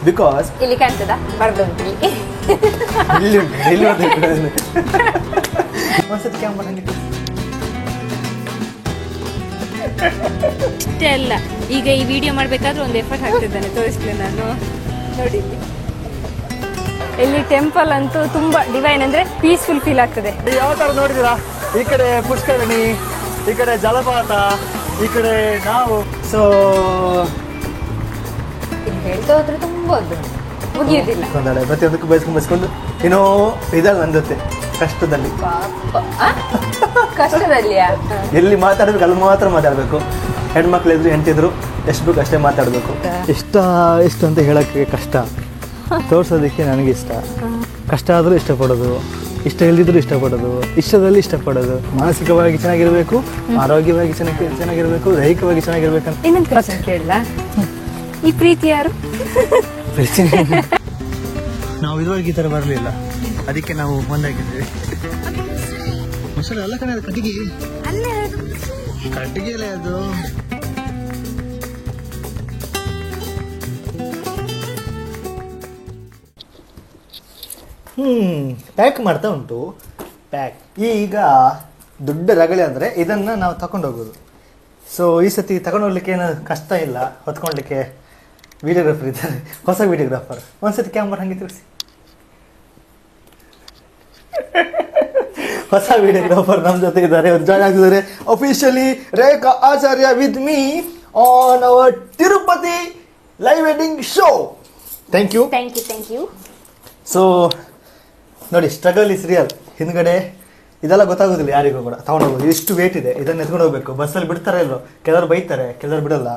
Because ಇಲ್ಲಿ ಕಾಣ್ತದ ಬರ್ದುಂಟು ಒಂದ್ಸತಿ ಕ್ಯಾಮ್ರಾ ಹಂಗೆ ಇಷ್ಟೇ ಅಲ್ಲ, ಈಗ ಈ ವಿಡಿಯೋ ಮಾಡ್ಬೇಕಾದ್ರೆ ಒಂದು ಎಫರ್ಟ್ ಹಾಕ್ತಿದ್ದಾನೆ, ತೋರಿಸ್ಲಿ ನಾನು. ನೋಡಿ ಇಲ್ಲಿ ಟೆಂಪಲ್ ಅಂತೂ ತುಂಬಾ ಡಿವೈನ್, ಅಂದ್ರೆ ಪೀಸ್ಫುಲ್ ಫೀಲ್ ಆಗ್ತದೆ. ಯಾವ ತರ ನೋಡಿದಿರಾ? ಈ ಕಡೆ ಪುಷ್ಕರಣಿ, ಈ ಕಡೆ ಜಲಪಾತ, ಈ ಕಡೆ ನಾವು. ಸೊ ಹೇಳ್ತಾ ಹೋದ್ರೆ ತುಂಬಾ ಮುಗಿಯುವುದಿಲ್ಲ. ಪ್ರತಿಯೊಂದಕ್ಕೂ ಬಯಸ್ಕೊಂಡು ಏನೋ ಇದಲ್ಲ ನಂದತ್ತೆ ಕಷ್ಟದಲ್ಲಿ. ಕಷ್ಟದಲ್ಲಿಯಾ? ಎಲ್ಲಿ ಮಾತಾಡ್ಬೇಕು ಅಲ್ಲಿ ಮಾತ್ರ ಮಾತಾಡ್ಬೇಕು. ಹೆಣ್ಮಕ್ಳಿದ್ರು ಹೆಂಡತಿದ್ರು ಎಷ್ಟು ಬೇಕು ಅಷ್ಟೇ ಮಾತಾಡ್ಬೇಕು. ಎಷ್ಟು ಅಂತ ಹೇಳಕ್ಕೆ ಕಷ್ಟ, ತೋರ್ಸೋದಕ್ಕೆ ನನಗೆ ಇಷ್ಟ. ಕಷ್ಟ ಆದರೂ ಇಷ್ಟಪಡೋದು, ಇಷ್ಟ ಇಲ್ದಿದ್ರು ಇಷ್ಟಪಡೋದು, ಇಷ್ಟದಲ್ಲಿ ಇಷ್ಟಪಡೋದು. ಮಾನಸಿಕವಾಗಿ ಚೆನ್ನಾಗಿರ್ಬೇಕು, ಆರೋಗ್ಯವಾಗಿ ಚೆನ್ನಾಗಿರ್ಬೇಕು, ದೈಹಿಕವಾಗಿ ಚೆನ್ನಾಗಿರ್ಬೇಕಂತ. ಇನ್ನೊಂದು ಕ್ವಶನ್ ಕೇಳಲ್ಲ, ಈ ಪ್ರೀತಿ ಯಾರು? ನಾವು ಇದುವರೆಗೆ ಈ ಥರ ಬರಲಿಲ್ಲ, ಅದಕ್ಕೆ ನಾವು ಒಂದಾಗಿದ್ವಿ. ಮಸಾಲೆ ಎಲ್ಲ ಕಡೆ ಕಟ್ಟಿಗೆ ಕಟ್ಟಿಗೆಲೆ ಅದು. ಪ್ಯಾಕ್ ಮಾಡ್ತಾ ಉಂಟು. ಪ್ಯಾಕ್ ಈಗ ದೊಡ್ಡ ರಗಳೆ ಅಂದರೆ ಇದನ್ನು ನಾವು ತಗೊಂಡು ಹೋಗೋದು. ಸೊ ಈ ಸತಿ ತಗೊಂಡು ಹೋಗ್ಲಿಕ್ಕೆ ಏನು ಕಷ್ಟ ಇಲ್ಲ, ಹೊತ್ಕೊಳ್ಲಿಕ್ಕೆ ವಿಡಿಯೋಗ್ರಾಫರ್ ಇದ್ದಾರೆ, ಹೊಸ ವಿಡಿಯೋಗ್ರಾಫರ್. ಒಂದ್ಸತಿ ಕ್ಯಾಮ್ರಾ ಹಂಗೆ ತಿರ್ಸಿ. ಹೊಸ ವಿಡಿಯೋಗ್ರಾಫರ್ ನಮ್ಮ ಜೊತೆ ಇದ್ದಾರೆ, ಜಾಯ್ನ್ ಆಗಿದ್ದಾರೆ officially. Rekha Acharya with me on our Tirupati live wedding show. Thank you. So ನೋಡಿ, ಸ್ಟ್ರಗಲ್ ಇಸ್ ರಿಯಲ್. ಹಿಂದ್ಗಡೆ ಇದೆಲ್ಲ ಗೊತ್ತಾಗೋದಿಲ್ಲ ಯಾರಿಗೂ ಕೂಡ. ತಗೊಂಡೋಗೋದು ಇಷ್ಟು ವೇಟ್ ಇದೆ, ಇದನ್ನು ಎತ್ಕೊಂಡು ಹೋಗ್ಬೇಕು. ಬಸ್ಸಲ್ಲಿ ಬಿಡ್ತಾರೆ ಇಲ್ಲೋ, ಕೆಲವರು ಬೈತಾರೆ, ಕೆಲವರು ಬಿಡಲ್ಲ,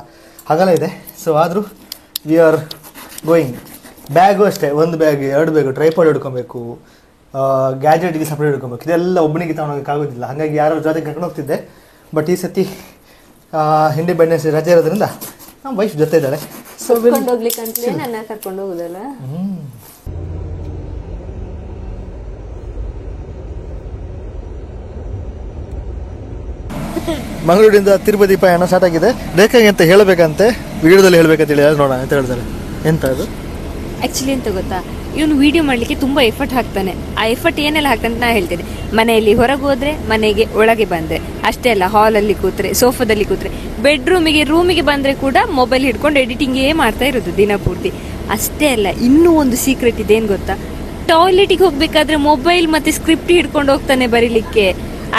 ಹಾಗೆಲ್ಲ ಇದೆ. ಸೊ ಆದರೂ ವಿ ಆರ್ ಗೋಯಿಂಗ್. ಬ್ಯಾಗು ಅಷ್ಟೇ, ಒಂದು ಬ್ಯಾಗ್, 2 ಬ್ಯಾಗು, ಟ್ರೈಪಾಡ್ ಹಿಡ್ಕೊಬೇಕು, ಗ್ಯಾಜೆಟ್ಗೆ ಸಪ್ರೇಟ್ ಹಿಡ್ಕೊಬೇಕು. ಇದೆಲ್ಲ ಒಬ್ಬನಿಗೆ ತಗೊಂಡೋಗೋಕ್ಕಾಗೋದಿಲ್ಲ, ಹಾಗಾಗಿ ಯಾರು ಜೊತೆ ಕರ್ಕೊಂಡು ಹೋಗ್ತಿದ್ದೆ. ಬಟ್ ಈ ಸತಿ ಇಂಡಿಪೆಂಡೆನ್ಸ್ ರಜೆ ಇರೋದ್ರಿಂದ ನಮ್ಮ ವೈಫ್ ಜೊತೆ ಇದ್ದಾಳೆ. ಸೊ ಹೋಗ್ಲಿಕ್ಕೆ ನನ್ನ ಕರ್ಕೊಂಡು ಹೋಗುದಲ್ಲ. ಮಂಗಳೂರಿಂದ ತಿರುಪತಿ ಪಯಣ ಸ್ಟಾರ್ಟ್ ಆಗಿದೆ. ರೇಖಾಗೆ ಅಂತ ಹೇಳಬೇಕಂತೆ, ವಿಡಿಯೋದಲ್ಲಿ ಹೇಳ್ಬೇಕಂತ ಹೇಳಿ ನೋಡೋಣ ಅಂತ ಹೇಳ್ತಾರೆ. ಎಂತ ಅದು ಆಕ್ಚುಲಿ ಎಂತ ಗೊತ್ತಾ, ಇವನು ವಿಡಿಯೋ ಮಾಡ್ಲಿಕ್ಕೆ ತುಂಬಾ ಎಫರ್ಟ್ ಹಾಕ್ತಾನೆ. ಆ ಎಫರ್ಟ್ ಏನೆಲ್ಲ ಹಾಕ್ತಾನೆ ಅಂತ ನಾ ಹೇಳ್ತೇನೆ. ಮನೆಯಲ್ಲಿ ಹೊರಗೆ ಹೋದ್ರೆ, ಮನೆಗೆ ಒಳಗೆ ಬಂದ್ರೆ ಅಷ್ಟೇ ಅಲ್ಲ, ಹಾಲಲ್ಲಿ ಕೂತ್ರೆ, ಸೋಫಾದಲ್ಲಿ ಕೂತ್ರೆ, ರೂಮಿಗೆ ಬಂದ್ರೆ ಕೂಡ ಮೊಬೈಲ್ ಹಿಡ್ಕೊಂಡು ಎಡಿಟಿಂಗೇ ಮಾಡ್ತಾ ಇರೋದು ದಿನ ಪೂರ್ತಿ. ಅಷ್ಟೇ ಅಲ್ಲ, ಇನ್ನೂ ಒಂದು ಸೀಕ್ರೆಟ್ ಇದೆ, ಏನ್ ಗೊತ್ತಾ? ಟಾಯ್ಲೆಟಿಗೆ ಹೋಗ್ಬೇಕಾದ್ರೆ ಮೊಬೈಲ್ ಮತ್ತೆ ಸ್ಕ್ರಿಪ್ಟ್ ಹಿಡ್ಕೊಂಡು ಹೋಗ್ತಾನೆ ಬರೀಲಿಕ್ಕೆ.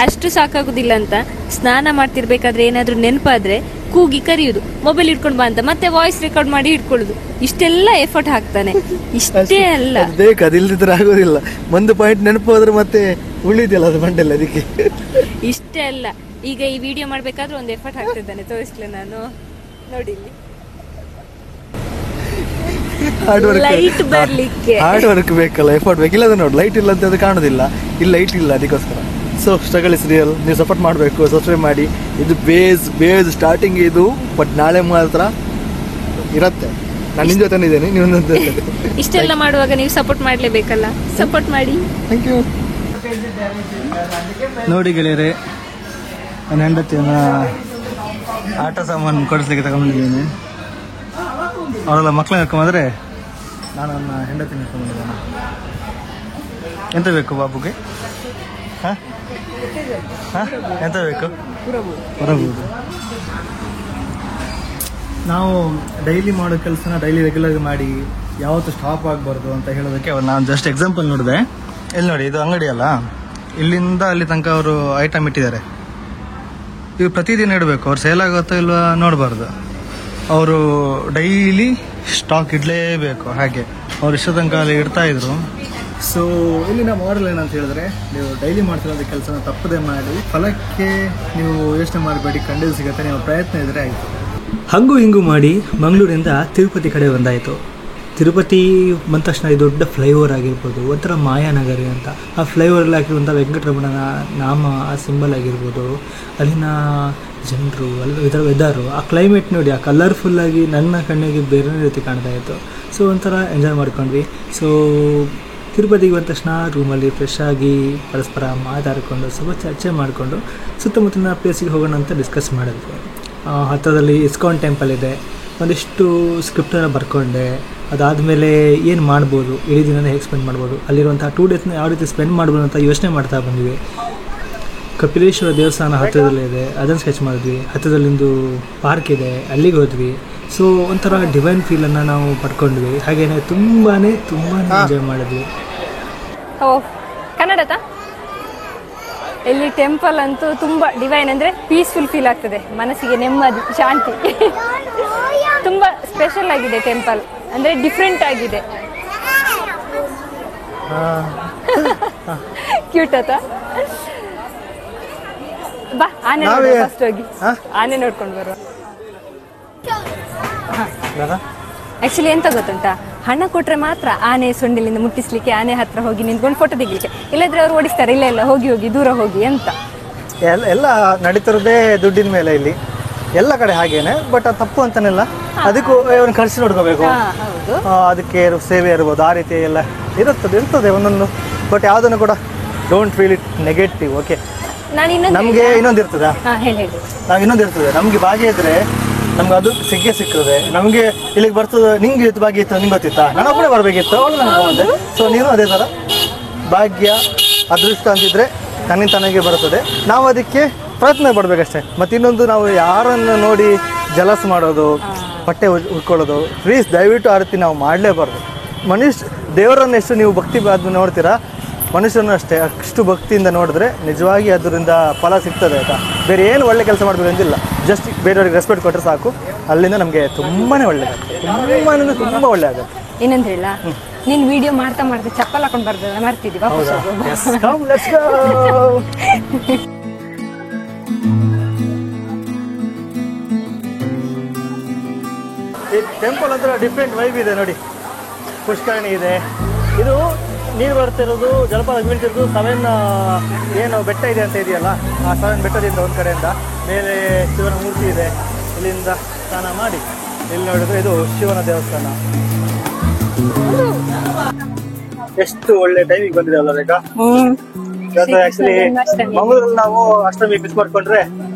ಅಷ್ಟು ಸಾಕಾಗುದಿಲ್ಲ ಅಂತ ಸ್ನಾನ ಮಾಡ್ತಿರ್ಬೇಕಾದ್ರೆ ಏನಾದ್ರೂ ನೆನಪಾದ್ರೆ ಕೂಗಿ ಕರೆಯುದು, ಮೊಬೈಲ್ ಹಿಡ್ಕೊಂಡು ಬಾ ಅಂತ, ಮತ್ತೆ ವಾಯ್ಸ್ ರೆಕಾರ್ಡ್ ಮಾಡಿ ಹಿಡ್ಕೊಳ್ಳುದು. ಇಷ್ಟೆಲ್ಲ ಎಫರ್ಟ್ ಹಾಕ್ತಾನೆ. ಇಷ್ಟೇ ಅಲ್ಲ, ಬೇಕು, ಅದಿಲ್ದಿದ್ರೆ ಆಗೋದಿಲ್ಲ. ಒಂದು ಪಾಯಿಂಟ್ ನೆನಪು ಹೋದ್ರೆ ಮತ್ತೆ ಉಳಿದಿಲ್ಲ ಅದು ಬಂಡೆಲ್ಲ. ಅದಕ್ಕೆ ಇಷ್ಟೇ ಅಲ್ಲ, ಈಗ ಈ ವಿಡಿಯೋ ಮಾಡ್ಬೇಕಾದ್ರೆ ಒಂದು ಎಫರ್ಟ್ ಹಾಕ್ತಿದ್ದಾನೆ, ತೋರಿಸ್ಲಿ ನಾನು. ನೋಡಿ ಲೈಟ್ ಬರ್ಲಿಕ್ಕೆ ಹಾರ್ಡ್ ವರ್ಕ್ ಬೇಕಲ್ಲ, ಎಫರ್ಟ್ ಬೇಕಿಲ್ಲ. ಅದು ನೋಡಿ, ಲೈಟ್ ಇಲ್ಲ ಅಂತ ಅದು ಕಾಣೋದಿಲ್ಲ. ಇಲ್ಲಿ ಲೈಟ್ ಇಲ್ಲ, ಅದಕ್ಕೋಸ್ಕರ. So struggle is real. ನೀವು ಸಪೋರ್ಟ್ ಮಾಡಬೇಕು, ಸಬ್ಸ್ಕ್ರೈಬ್ ಮಾಡಿ. ಇದು ಬೇಸ್ ಸ್ಟಾರ್ಟಿಂಗ್ ಇದು, ಬಟ್ ನಾಳೆ ಮಾತ್ರ ಇರತ್ತೆ. ನಾನು ನಿಮ್ಮ ಜೊತೆ ಇದ್ದೇನೆ, ನೀವು ಇಷ್ಟೆಲ್ಲ ಮಾಡುವಾಗ ನೀವು ಸಪೋರ್ಟ್ ಮಾಡಲೇಬೇಕಲ್ಲ, ಸಪೋರ್ಟ್ ಮಾಡಿ. Thank you. ನೋಡಿ ಗೆಳೆಯರೆ, ನನ್ನ ಹೆಂಡತಿಯನ್ನ ಆಟ ಸಾಮಾನು ಕೊಡಿಸ್ಲಿಕ್ಕೆ ತಗೊಂಡಿದ್ದೀನಿ. ಅವರೆಲ್ಲ ಮಕ್ಕಳನ್ನ ಕರ್ಕೊಂಬಂದ್ರೆ ನಾನು ನನ್ನ ಹೆಂಡತಿನ ಕರ್ಕೊಂಬಂದಿದ್ದಾನೆ. ಎಂತ ಬೇಕು ಬಾಬುಗೆ? ಹಾಂ ಎಂತ ಬೇಕು? ಹೊರಬಹುದು. ನಾವು ಡೈಲಿ ಮಾಡೋ ಕೆಲಸನ ಡೈಲಿ ರೆಗ್ಯುಲರ್ ಮಾಡಿ ಯಾವತ್ತೂ ಸ್ಟಾಪ್ ಆಗಬಾರ್ದು ಅಂತ ಹೇಳೋದಕ್ಕೆ ನಾನು ಜಸ್ಟ್ ಎಕ್ಸಾಂಪಲ್ ನೋಡಿದೆ. ಇಲ್ಲಿ ನೋಡಿ, ಇದು ಅಂಗಡಿ ಅಲ್ಲ, ಇಲ್ಲಿಂದ ಅಲ್ಲಿ ತನಕ ಅವರು ಐಟಮ್ ಇಟ್ಟಿದ್ದಾರೆ. ಇವು ಪ್ರತಿದಿನ ಇಡಬೇಕು. ಅವ್ರು ಸೇಲ್ ಆಗುತ್ತೋ ಇಲ್ವಾ ನೋಡಬಾರ್ದು. ಅವರು ಡೈಲಿ ಸ್ಟಾಕ್ ಇಡಲೇಬೇಕು. ಹಾಗೆ ಅವ್ರು ಇಷ್ಟ ತನಕ ಅಲ್ಲಿ ಇಡ್ತಾ ಇದ್ರು. ಸೊ ಇಲ್ಲಿನ ಮಾಡೆಲ್ ಏನಂತ ಹೇಳಿದ್ರೆ, ನೀವು ಡೈಲಿ ಮಾಡ್ತಿರೋದು ಕೆಲಸನ ತಪ್ಪದೆ ಮಾಡಿ, ಫಲಕ್ಕೆ ನೀವು ಯೋಚನೆ ಮಾಡಬೇಡಿ, ಖಂಡಿತ ಸಿಗುತ್ತೆ. ನೀವು ಪ್ರಯತ್ನ ಇದ್ರೆ ಆಯಿತು. ಹಂಗೂ ಹಿಂಗೂ ಮಾಡಿ ಮಂಗಳೂರಿಂದ ತಿರುಪತಿ ಕಡೆ ಬಂದಾಯಿತು. ತಿರುಪತಿ ಬಂದ ತಕ್ಷಣ ಈ ದೊಡ್ಡ ಫ್ಲೈಓವರ್ ಆಗಿರ್ಬೋದು, ಒಂಥರ ಮಾಯಾನಗರಿ ಅಂತ. ಆ ಫ್ಲೈಓವರಲ್ಲಿ ಹಾಕಿರುವಂಥ ವೆಂಕಟರಮಣನ ನಾಮ, ಆ ಸಿಂಬಲ್ ಆಗಿರ್ಬೋದು, ಅಲ್ಲಿನ ಜನರು, ಅಲ್ಲಿ ಇದರ ವೆದರು, ಆ ಕ್ಲೈಮೇಟ್ ನೋಡಿ, ಆ ಕಲರ್ಫುಲ್ಲಾಗಿ ನನ್ನ ಕಣ್ಣಿಗೆ ಬೇರೆ ರೀತಿ ಕಾಣ್ತಾ ಇತ್ತು. ಸೊ ಒಂಥರ ಎಂಜಾಯ್ ಮಾಡ್ಕೊಂಡ್ವಿ. ಸೊ ತಿರುಪತಿಗೆ ಬಂದ ತಕ್ಷಣ ರೂಮಲ್ಲಿ ಫ್ರೆಶ್ ಆಗಿ ಪರಸ್ಪರ ಮಾತಾಡಿಕೊಂಡು ಸ್ವಲ್ಪ ಚರ್ಚೆ ಮಾಡಿಕೊಂಡು ಸುತ್ತಮುತ್ತಲಿನ ಪ್ಲೇಸಿಗೆ ಹೋಗೋಣ ಅಂತ ಡಿಸ್ಕಸ್ ಮಾಡಿದ್ವಿ. ಹತ್ತಿರದಲ್ಲಿ ಇಸ್ಕಾನ್ ಟೆಂಪಲ್ ಇದೆ, ಒಂದಿಷ್ಟು ಸ್ಕ್ರಿಪ್ಟನ್ನು ಬರ್ಕೊಂಡೆ. ಅದಾದಮೇಲೆ ಏನು ಮಾಡ್ಬೋದು, ಇಡೀ ದಿನ ಹೇಗೆ ಸ್ಪೆಂಡ್ ಮಾಡ್ಬೋದು, ಅಲ್ಲಿರುವಂಥ 2 ಡೇಸ್ನ ಯಾವ ರೀತಿ ಸ್ಪೆಂಡ್ ಮಾಡ್ಬೋದು ಅಂತ ಯೋಚನೆ ಮಾಡ್ತಾ ಬಂದ್ವಿ. ಕಪಿಲೇಶ್ವರ ದೇವಸ್ಥಾನ ಹತ್ತಿರದಲ್ಲೇ ಇದೆ, ಅದನ್ನು ಸ್ಕೆಚ್ ಮಾಡಿದ್ವಿ. ಹತ್ತಿರದಲ್ಲಿಂದು ಪಾರ್ಕ್ ಇದೆ, ಅಲ್ಲಿಗೆ ಹೋದ್ವಿ. ಸೊ ಒಂಥರ ಡಿವೈನ್ ಫೀಲನ್ನು ನಾವು ಪಡ್ಕೊಂಡ್ವಿ. ಹಾಗೆಯೇ ತುಂಬಾ ಎಂಜಾಯ್ ಮಾಡಿದ್ವಿ. ಓ ಕನ್ನಡದ ಇಲ್ಲಿ ಟೆಂಪಲ್ ಅಂತೂ ತುಂಬ ಡಿವೈನ್, ಅಂದರೆ ಪೀಸ್ಫುಲ್ ಫೀಲ್ ಆಗ್ತದೆ, ಮನಸ್ಸಿಗೆ ನೆಮ್ಮದಿ, ಶಾಂತಿ. ತುಂಬ ಸ್ಪೆಷಲ್ ಆಗಿದೆ ಟೆಂಪಲ್, ಅಂದರೆ ಡಿಫ್ರೆಂಟ್ ಆಗಿದೆ. ಕ್ಯೂಟ್ ಆತ. ಬಾ ಆನೆ ಫಸ್ಟ್ ಹೋಗಿ ಆನೆ ನೋಡ್ಕೊಂಡು ಬರುವ. ಆಕ್ಚುಲಿ ಎಂತ ಗೊತ್ತುಂಟಾ, ಹಣ ಕೊಟ್ರೆ ಮಾತ್ರ ಆನೆ ಸೊಂಡಿಲಿಂದ ಮುಟ್ಟಿಸ್ಲಿಕ್ಕೆ, ಆನೆ ಹತ್ರ ಹೋಗಿ ನಿಂತ್ಕೊಂಡು ಫೋಟೋ ತೆಗಿಲಿಕ್ಕೆ, ಇಲ್ಲದ್ರೆ ಅವ್ರು ಓಡಿಸ್ತಾರೆ, ಇಲ್ಲ ಹೋಗಿ ದೂರ ಹೋಗಿ ಅಂತ. ಎಲ್ಲ ನಡೀತಿರೋದೇ ದುಡ್ಡಿನ ಮೇಲೆ ಇಲ್ಲಿ, ಎಲ್ಲ ಕಡೆ ಹಾಗೇನೆ. ಬಟ್ ಅದು ತಪ್ಪು ಅಂತಾನೆಲ್ಲ, ಅದಕ್ಕೂ ಅವ್ರನ್ನ ಕಳಿಸಿ ನೋಡ್ಕೋಬೇಕು, ಅದಕ್ಕೆ ಸೇವೆ ಇರ್ಬೋದು, ಆ ರೀತಿ ಎಲ್ಲ ಇರ್ತದೆ ಒಂದೊಂದು. ಬಟ್ ಯಾವುದನ್ನು ಕೂಡ don't feel it negative. Okay, ನಮಗೆ ಇನ್ನೊಂದು ಇರ್ತದೆ, ನಾವು ಇನ್ನೊಂದು ಇರ್ತದೆ, ನಮಗೆ ಭಾಗ್ಯ ಇದ್ರೆ ನಮ್ಗೆ ಅದು ಸಿಕ್ಕದೆ. ನಮಗೆ ಇಲ್ಲಿಗೆ ಬರ್ತದೆ, ನಿಂಗೆ ಇವತ್ತು ಭಾಗ್ಯ ಇತ್ತು, ನಿಂಗೆ ಗೊತ್ತಿತ್ತಾ, ನಾನೊಬ್ಬನೇ ಬರಬೇಕಿತ್ತು, ಅವಳು ನನಗೆ ಬಂದೆ. ಸೊ ನೀನು ಅದೇ ಥರ ಭಾಗ್ಯ ಅದೃಷ್ಟ ಅಂತಿದ್ರೆ ತನ್ನಿಂದ ತನಗೆ ಬರ್ತದೆ, ನಾವು ಅದಕ್ಕೆ ಪ್ರಯತ್ನ ಪಡಬೇಕಷ್ಟೇ. ಮತ್ತು ಇನ್ನೊಂದು, ನಾವು ಯಾರನ್ನು ನೋಡಿ ಜಲಸ್ ಮಾಡೋದು, ಹೊಟ್ಟೆ ಉಟ್ಕೊಳ್ಳೋದು, ಪ್ಲೀಸ್ ದಯವಿಟ್ಟು ಆ ರೀತಿ ನಾವು ಮಾಡಲೇಬಾರ್ದು. ದೇವರನ್ನು ಎಷ್ಟು ನೀವು ಭಕ್ತಿ ನೋಡ್ತೀರಾ, ಮನುಷ್ಯನೂ ಅಷ್ಟೇ ಅಷ್ಟು ಭಕ್ತಿಯಿಂದ ನೋಡಿದ್ರೆ ನಿಜವಾಗಿ ಅದರಿಂದ ಫಲ ಸಿಗ್ತದೆ ಆಯಿತಾ. ಬೇರೆ ಏನು ಒಳ್ಳೆ ಕೆಲಸ ಮಾಡಬೇಕಂತಿಲ್ಲ, ಜಸ್ಟ್ ಬೇರೆಯವ್ರಿಗೆ ರೆಸ್ಪೆಕ್ಟ್ ಕೊಟ್ಟರೆ ಸಾಕು, ಅಲ್ಲಿಂದ ನಮಗೆ ತುಂಬಾ ಒಳ್ಳೆಯದಾಗುತ್ತೆ, ತುಂಬ ಒಳ್ಳೆ ಆಗುತ್ತೆ. ಏನಂತ ಹೇಳ, ನೀನು ವಿಡಿಯೋ ಮಾಡ್ತಾ ಚಪ್ಪಲ್ ಹಾಕೊಂಡು ಬರ್ದಲ್ಲ, ಮರ್ತಿದ್ವಿ. ಈ ಟೆಂಪಲ್ ಹತ್ರ ಡಿಫ್ರೆಂಟ್ ವೈಬ್ ಇದೆ ನೋಡಿ. ಪುಷ್ಕರಣಿ ಇದೆ, ಇದು ನೀರು ಬರ್ತಿರೋದು, ಜಲಪಾತ ಬೀಳ್ತಿರೋದು 7 ಏನು ಬೆಟ್ಟ ಇದೆ ಅಂತ ಇದೆಯಲ್ಲ, ಆ 7 ಬೆಟ್ಟದಿಂದ ಒಂದು ಕಡೆಯಿಂದ ಮೇಲೆ ಶಿವನ ಮೂರ್ತಿ ಇದೆ. ಇಲ್ಲಿಂದ ಸ್ನಾನ ಮಾಡಿ ಇಲ್ಲಿ ನೋಡಿದ್ರೆ ಇದು ಶಿವನ ದೇವಸ್ಥಾನ. ಎಷ್ಟು ಒಳ್ಳೆ ಟೈಮಿಗೆ ಬಂದಿದೆ ಅಲ್ಲ ರೇಖಾ. ಆಕ್ಚುಲಿ ಮಂಗಳೂರಲ್ಲಿ ನಾವು ಅಷ್ಟಮಿ ಮಿಸ್ ಮಾಡ್ಕೊಂಡ್ರೆ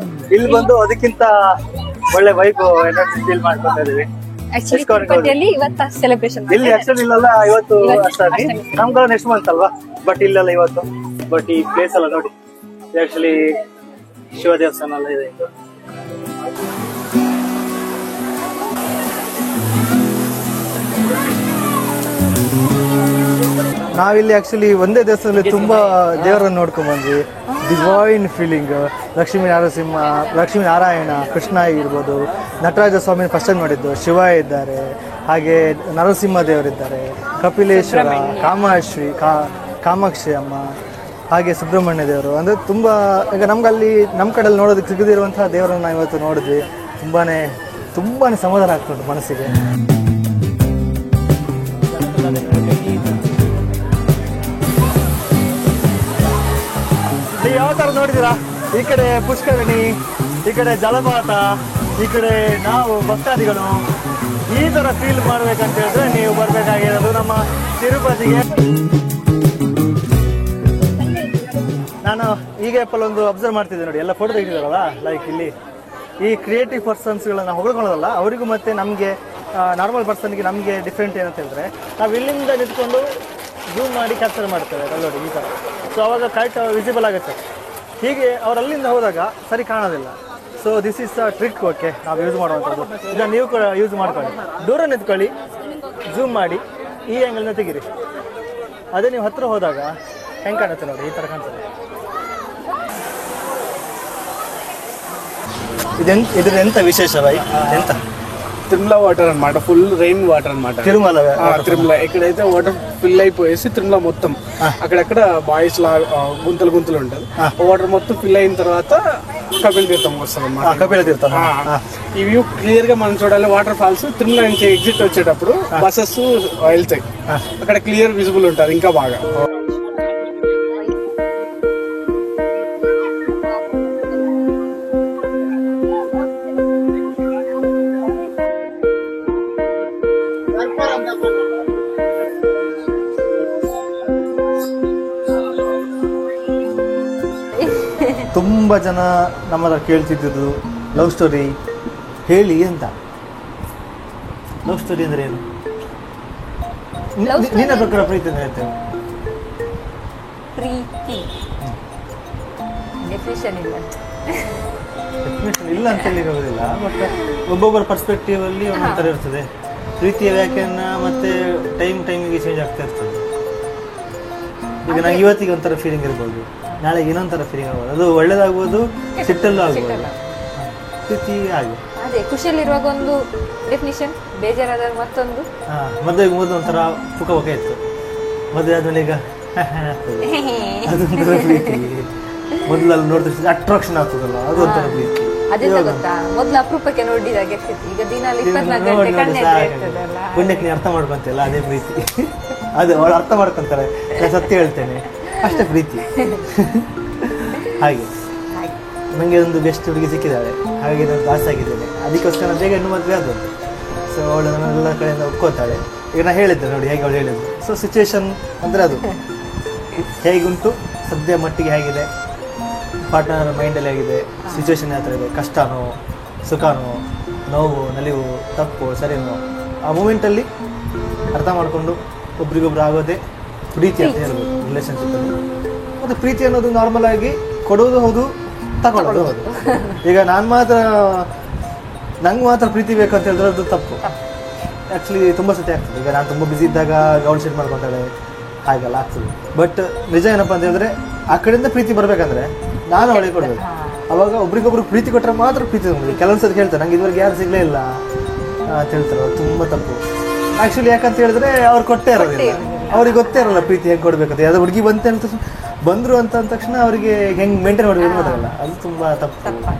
ಇಲ್ಲಿ ಬಂದು ಅದಕ್ಕಿಂತ ಒಳ್ಳೆ ವೈಬ್ ಎನರ್ಜಿ ಫೀಲ್ ಮಾಡ್ಕೊತಾ ಇದೀವಿ. ಇಲ್ಲಿ ಆಕ್ಚುಲಿ ಇಲ್ಲೆಲ್ಲ ಇವತ್ತು ಅಷ್ಟಮಿ, ನಮ್ಗೆಲ್ಲ ನೆಕ್ಸ್ಟ್ ಮಂತ್ ಅಲ್ವಾ, ಬಟ್ ಇಲ್ಲೆಲ್ಲ ಇವತ್ತು. ಬಟ್ ಈ ಪ್ಲೇಸ್ ಎಲ್ಲ ನೋಡಿ, ಆಕ್ಚುಲಿ ಶಿವ ದೇವಸ್ಥಾನ ಎಲ್ಲ ಇದೆ. ಇದು ನಾವಿಲ್ಲಿ ಆಕ್ಚುಲಿ ಒಂದೇ ದೇವಸ್ಥಾನದಲ್ಲಿ ತುಂಬಾ ದೇವರನ್ನು ನೋಡ್ಕೊಂಡ್ ಬಂದ್ವಿ. Divine feeling. ಲಕ್ಷ್ಮೀ ನಾರಾಯಣ, ಕೃಷ್ಣ ಇರ್ಬೋದು, ನಟರಾಜ ಸ್ವಾಮಿ ಫಸ್ಟ್ ಟೈಮ್ ನೋಡಿದ್ದು, ಶಿವ ಇದ್ದಾರೆ, ಹಾಗೆ ನರಸಿಂಹ ದೇವರಿದ್ದಾರೆ, ಕಪಿಲೇಶ್ವರ, ಕಾಮಾಕ್ಷಿ ಅಮ್ಮ, ಹಾಗೆ ಸುಬ್ರಹ್ಮಣ್ಯ ದೇವರು. ಅಂದರೆ ತುಂಬ ಈಗ ನಮ್ಗಲ್ಲಿ ನಮ್ಮ ಕಡೆಯಲ್ಲಿ ನೋಡೋದಕ್ಕೆ ಸಿಗದಿರುವಂತಹ ದೇವರನ್ನು ನಾವು ಇವತ್ತು ನೋಡಿದ್ವಿ. ತುಂಬಾ ಸಮಾಧಾನ ಆಗ್ತದೆ ಮನಸ್ಸಿಗೆ. ನೀವು ಯಾವ ಥರ ನೋಡಿದ್ದೀರಾ, ಈ ಕಡೆ ಪುಷ್ಕರಣಿ, ಈ ಕಡೆ ಜಲಪಾತ, ಈ ಕಡೆ ನಾವು ಭಕ್ತಾದಿಗಳು, ಈ ಥರ ಫೀಲ್ ಮಾಡ್ಬೇಕಂತ ಹೇಳಿದ್ರೆ ನೀವು ಬರಬೇಕಾಗಿರೋದು ನಮ್ಮ ತಿರುಪತಿಗೆ. ನಾನು ಈಗ ಒಂದು ಅಬ್ಸರ್ವ್ ಮಾಡ್ತಿದ್ದೆ ನೋಡಿ, ಎಲ್ಲ ಫೋಟೋ ತೆಗೆದಿದ್ದಾರಲ್ಲ, ಲೈಕ್ ಇಲ್ಲಿ ಈ ಕ್ರಿಯೇಟಿವ್ ಪರ್ಸನ್ಸ್ಗಳನ್ನ ಹೊಗಳ್ಕೊಳ್ಳೋದಲ್ಲ, ಅವರಿಗೂ ಮತ್ತು ನಮಗೆ ನಾರ್ಮಲ್ ಪರ್ಸನ್ಗೆ ನಮಗೆ ಡಿಫ್ರೆಂಟ್ ಏನಂತ ಹೇಳಿದ್ರೆ, ನಾವು ಇಲ್ಲಿಂದ ನಿಂತ್ಕೊಂಡು ಝೂಮ್ ಮಾಡಿ ಕ್ಯಾಪ್ಚರ್ ಮಾಡ್ತೇವೆ ನೋಡಿ ಈ ಥರ. ಸೊ ಅವಾಗ ಕರೆಕ್ಟ್ ವಿಸಿಬಲ್ ಆಗುತ್ತೆ. ಹೀಗೆ ಅವ್ರು ಅಲ್ಲಿಂದ ಹೋದಾಗ ಸರಿ ಕಾಣೋದಿಲ್ಲ. So this is a trick. Okay, ನಾವು ಯೂಸ್ ಮಾಡುವಂಥದ್ದು. ಇದನ್ನು ನೀವು ಕೂಡ ಯೂಸ್ ಮಾಡ್ಕೊಳ್ಳಿ. ದೂರ ನಿಂತ್ಕೊಳ್ಳಿ, ಝೂಮ್ ಮಾಡಿ ಈ ಆ್ಯಂಗಲ್ನ ತೆಗೀರಿ. ಅದೇ ನೀವು ಹತ್ತಿರ ಹೋದಾಗ ಹೆಂಗೆ ಕಾಣುತ್ತೆ ನೋಡಿ, ಈ ಥರ ಕಾಣ್ತದೆ. ಇದ್ರ ಎಂತ ವಿಶೇಷ ಬಾಯಿ? ಎಂತ తిరుమల వాటర్ అనమాట, ఫుల్ రెయిన్ వాటర్ అనమాట. తిరుమల ఎక్కడైతే వాటర్ ఫిల్ అయిపోయేసి తిరుమల మొత్తం అక్కడక్కడ బాయ్స్ లా గుంతలు ఉంటుంది. వాటర్ మొత్తం ఫిల్ అయిన తర్వాత కపిల తీర్థం వస్తుంది అనమాట. కపిల తీర్థం ఈ వ్యూ క్లియర్ గా మనం చూడాలి. వాటర్ ఫాల్స్ తిరుమల నుంచి ఎగ్జిట్ వచ్చేటప్పుడు బస్సెస్ వెళ్తాయి, అక్కడ క్లియర్ విజిబుల్ ఉంటుంది ఇంకా బాగా. ತುಂಬ ಜನ ನಮ್ಮ ಹತ್ರ ಕೇಳ್ತಿದ್ದು ಲವ್ ಸ್ಟೋರಿ ಹೇಳಿ ಅಂತ. ಲವ್ ಸ್ಟೋರಿ ಅಂದರೆ ಏನು? ನಿನ್ನ ಪ್ರಕಾರ ಪ್ರೀತಿ ಅಂತ ಹೇಳ್ತೇವೆ? ಪ್ರೀತಿ ಡೆಫಿನಿಷನ್ ಇಲ್ಲ. ಡೆಫಿನೇಷನ್ ಇಲ್ಲ ಅಂತ ಹೇಳಿರೋದಿಲ್ಲ, ಬಟ್ ಒಬ್ಬೊಬ್ಬರ ಪರ್ಸ್ಪೆಕ್ಟಿವ್ ಅಲ್ಲಿ ಒಂದೊಂಥರ ಇರ್ತದೆ. ಪ್ರೀತಿಯ ವ್ಯಾಖ್ಯಾನ ಮತ್ತೆ ಟೈಮಿಗೆ ಚೇಂಜ್ ಆಗ್ತಾ ಇರ್ತದೆ. ಈಗ ನಂಗೆ ಇವತ್ತಿಗೆ ಒಂಥರ ಫೀಲಿಂಗ್ ಇರ್ಬೋದು, ನಾಳೆ ಇನ್ನೊಂಥರ ಫೀಲಿಂಗ್ ಆಗ್ಬೋದು. ಅದು ಒಳ್ಳೇದಾಗ್ಬೋದು, ಸಿಟ್ಟಲ್ಲೂ ಆಗ್ಬೋದು. ಪ್ರೀತಿ ಹಾಗೆ ಅದೇ ಖುಷಿಯಲ್ಲಿರುವಾಗ ಒಂದು ಡೆಫಿನಿಷನ್, ಬೇಜಾರಾದಾಗ ಮತ್ತೊಂದು. ಮದುವೆಗೆ ಮೊದಲು ಒಂಥರ ಪುಕ ಇತ್ತು, ಮದುವೆ ಆದ್ಮೇಲೆ ಈಗ ಅದೊಂಥರ ಪ್ರೀತಿ. ಮೊದಲಲ್ಲಿ ನೋಡಿದ್ರೆ ಅಟ್ರಾಕ್ಷನ್ ಆಗ್ತದಲ್ಲ, ಅದೊಂಥರ ಪ್ರೀತಿ. ಅದೆಂತ ಗೊತ್ತಾ, ಮೊದ್ಲು ಅಪರೂಪಕ್ಕೆ ನೋಡಿದಾಗ ಇರ್ತಿತ್ತು, ಈಗ ದಿನಾಲು 24 ಗಂಟೆ ಕಣ್ಣೆ ಇರ್ತದಲ್ಲ. ಪುಣ್ಯಕ್ಕೆ ನೀ ಅರ್ಥ ಮಾಡ್ಕೊಂತಿಲ್ಲ, ಅದೇ ಪ್ರೀತಿ. ಅದು ಅವಳು ಅರ್ಥ ಮಾಡ್ಕೊಂತಾರೆ, ನಾನು ಸತ್ಯ ಹೇಳ್ತೇನೆ, ಅಷ್ಟೇ ಪ್ರೀತಿ. ಹಾಗೆ ನನಗೆ ಒಂದು ಬೆಸ್ಟ್ ಹುಡುಗಿ ಸಿಕ್ಕಿದ್ದಾಳೆ, ಹಾಗೆ ನಾನು ಪಾಸ್ ಆಗಿದ್ದೇನೆ. ಅದಕ್ಕೋಸ್ಕರ ಬೇಗ ಹೆಣ್ಣು ಮದುವೆ ಆದದ್ದು. ಸೊ ಅವಳು ನನ್ನೆಲ್ಲ ಕಡೆಯಿಂದ ಒಪ್ಕೋತಾಳೆ. ಈಗ ನಾನು ಹೇಳಿದ್ದೆ ನೋಡಿ ಹೇಗೆ ಅವಳು ಹೇಳಿದ್ದು. ಸೊ ಸಿಚುವೇಶನ್ ಅಂದರೆ ಅದು ಹೇಗುಂಟು, ಸದ್ಯ ಮಟ್ಟಿಗೆ ಹೇಗಿದೆ, ಪಾರ್ಟ್ನರ್ ಮೈಂಡಲ್ಲಿ ಹೇಗಿದೆ, ಸಿಚುವೇಶನ್ ಯಾವ ಥರ ಇದೆ, ಕಷ್ಟನೋ ಸುಖನೋ, ನೋವು ನಲಿವು, ತಪ್ಪು ಸರಿನೋ, ಆ ಮೂಮೆಂಟಲ್ಲಿ ಅರ್ಥ ಮಾಡಿಕೊಂಡು ಒಬ್ರಿಗೊಬ್ರು ಆಗೋದೇ ಪ್ರೀತಿ ಅಂತ ಹೇಳ್ಬೋದು ರಿಲೇಷನ್ಶಿಪ್ಪಲ್ಲಿ. ಮತ್ತು ಪ್ರೀತಿ ಅನ್ನೋದು ನಾರ್ಮಲ್ ಆಗಿ ಕೊಡೋದು ಹೌದು, ತಗೊಳ್ಳೋದು ಹೌದು. ಈಗ ನಂಗೆ ಮಾತ್ರ ಪ್ರೀತಿ ಬೇಕು ಅಂತ ಹೇಳಿದ್ರೆ ಅದು ತಪ್ಪು. ಆ್ಯಕ್ಚುಲಿ ತುಂಬ ಸತಿ ಆಗ್ತದೆ. ಈಗ ನಾನು ತುಂಬ ಬ್ಯುಸಿ ಇದ್ದಾಗ ಗೌಡ್ ಶೀಟ್ ಮಾಡ್ಕೊತಾಳೆ, ಹಾಗೆಲ್ಲ ಆಗ್ತದೆ. ಬಟ್ ನಿಜ ಏನಪ್ಪ ಅಂತ ಹೇಳಿದ್ರೆ, ಆ ಕಡೆಯಿಂದ ಪ್ರೀತಿ ಬರಬೇಕಂದ್ರೆ ನಾನು ಅವಳಿಗೆ ಕೊಡಬೇಕು. ಅವಾಗ ಒಬ್ರಿಗೊಬ್ರು ಪ್ರೀತಿ ಕೊಟ್ಟರೆ ಮಾತ್ರ ಪ್ರೀತಿ ತಗೊಂಡು. ಕೆಲವೊಂದ್ಸತಿ ಹೇಳ್ತಾರೆ ನಂಗೆ ಇದುವರೆಗೆ ಯಾರು ಸಿಗಲೇ ಇಲ್ಲ ಅಂತ ಹೇಳ್ತಾರೆ, ಅದು ತುಂಬ ತಪ್ಪು. ಆ್ಯಕ್ಚುಲಿ ಯಾಕಂತ ಹೇಳಿದ್ರೆ ಅವ್ರು ಕೊಟ್ಟೇ ಇರೋದಿಲ್ಲ, ಅವ್ರಿಗೆ ಗೊತ್ತೇ ಇರೋಲ್ಲ ಪ್ರೀತಿ ಹೆಂಗೆ ಕೊಡಬೇಕಂತ. ಯಾವುದೋ ಹುಡುಗಿ ಬಂದರು ಅಂತ ಅಂದ ತಕ್ಷಣ ಅವರಿಗೆ ಹೆಂಗೆ ಮೇಂಟೈನ್ ಮಾಡಬೇಕು ಗೊತ್ತಾಗಲ್ಲ, ಅದು ತುಂಬ ತಪ್ಪು.